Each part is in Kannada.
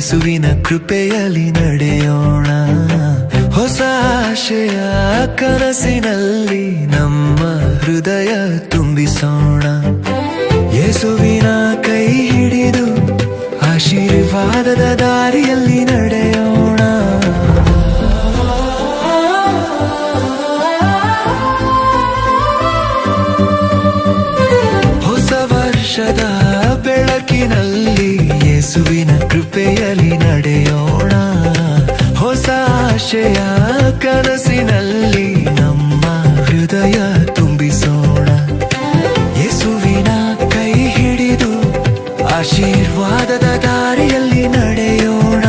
ಯೇಸುವಿನ ಕೃಪೆಯಲ್ಲಿ ನಡೆಯೋಣ. ಹೊಸ ಆಶಯ ಕನಸಿನಲ್ಲಿ ನಮ್ಮ ಹೃದಯ ತುಂಬಿಸೋಣ. ಯೇಸುವಿನ ಕೈ ಹಿಡಿದು ಆಶೀರ್ವಾದದ ದಾರಿಯಲ್ಲಿ ನಡೆಯೋಣ. ಹೊಸ ವರ್ಷದ ಬೆಳಕಿನಲ್ಲಿ ಯೇಸುವಿನ ಕೃಪೆಯಲ್ಲಿ ನಡೆಯೋಣ. ಹೊಸ ಆಶಯ ಕನಸಿನಲ್ಲಿ ನಮ್ಮ ಹೃದಯ ತುಂಬಿಸೋಣ. ಯೇಸುವಿನ ಕೈ ಹಿಡಿದು ಆಶೀರ್ವಾದದ ದಾರಿಯಲ್ಲಿ ನಡೆಯೋಣ.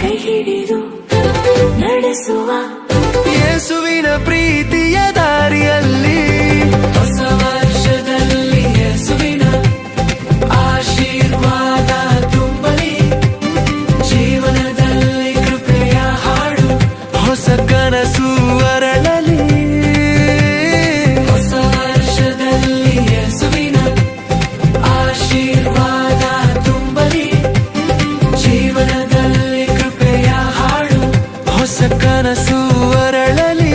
ಕೈ ಹಿಡಿದು ನಡೆಸುವ ಯೇಸುವಿನ ಪ್ರೀತಿಯ ದಾರಿಯಲ್ಲಿ. ಹೊಸ ವರ್ಷದಲ್ಲಿ ಯೇಸುವಿನ ಆಶೀರ್ವಾದ ತುಂಬಲಿ, ಜೀವನದಲ್ಲಿ ಕೃಪೆಯ ಹಾಡು ಹೊಸ ಕನಸು ಅರಳಲಿ. ಹೊಸ ವರ್ಷದಲ್ಲಿ ಯೇಸುವಿನ ಆಶೀರ್ವಾದ ತುಂಬಲಿ, ಜೀವನದಲ್ಲಿ ಕೃಪೆಯ ಹಾಡು ಹೊಸ ಕನಸು ಅರಳಲಿ.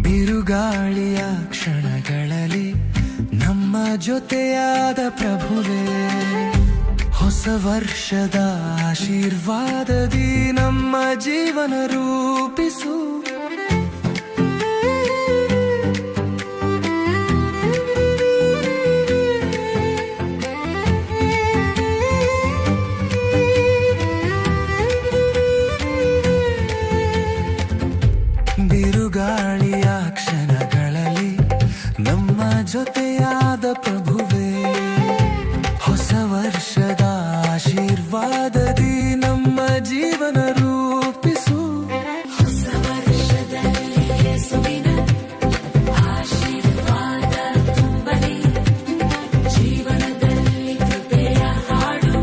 ಬಿರುಗಾಳಿಯ ಕ್ಷಣಗಳಲ್ಲಿ ನಮ್ಮ ಜೊತೆಯಾದ ಪ್ರಭುವೇ, ಹೊಸ ವರ್ಷದ ಆಶೀರ್ವಾದದಿ ನಮ್ಮ ಜೀವನ ರೂಪಿಸು. ಬಿರುಗಾಳಿಯ ಕ್ಷಣಗಳಲ್ಲಿ ನಮ್ಮ ಜೊತೆಯಾದ ಪ್ರಭುವೇ, ಹೊಸ ವರ್ಷದ ಆಶೀರ್ವಾದದಿ ನಮ್ಮ ಜೀವನ ರೂಪಿಸು. ಹೊಸ ವರ್ಷದಲ್ಲಿ ಯೇಸುವಿನ ಆಶೀರ್ವಾದ ತುಂಬಲಿ, ಜೀವನದಲ್ಲಿ ಕೃಪೆಯ ಹಾಡು.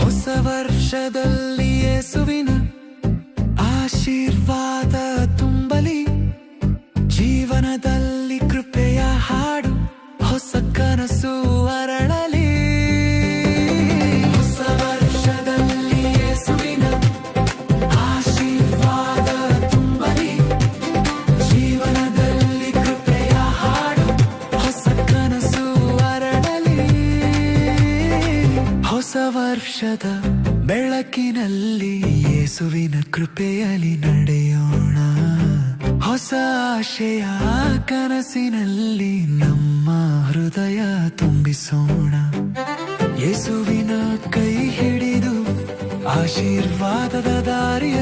ಹೊಸ ವರ್ಷದಲ್ಲಿ ಯೇಸುವಿನ ಆಶೀರ್ವಾದ ತುಂಬಲಿ, ಜೀವನದಲ್ಲಿ ಕೃಪೆಯ ಹಾಡು ಹೊಸ ಕನಸು ಅರಳಲಿ. ಹೊಸ ವರ್ಷದಲ್ಲಿ ಯೇಸುವಿನ ಆಶೀರ್ವಾದ ತುಂಬಲಿ, ಜೀವನದಲ್ಲಿ ಕೃಪೆಯ ಹಾಡು ಹೊಸ ಕನಸು ಅರಳಲಿ. ಹೊಸ ವರ್ಷದ ಬೆಳಕಿನಲ್ಲಿ ಯೇಸುವಿನ ಕೃಪೆಯಲ್ಲಿ ನಡೆಯೋಣ. ಹೊಸ ಆಶಯ ಕನಸಿನಲ್ಲಿ ನಮ್ಮ ಹೃದಯ ತುಂಬಿಸೋಣ. ಯೇಸುವಿನ ಕೈ ಹಿಡಿದು ಆಶೀರ್ವಾದದ ದಾರಿಯ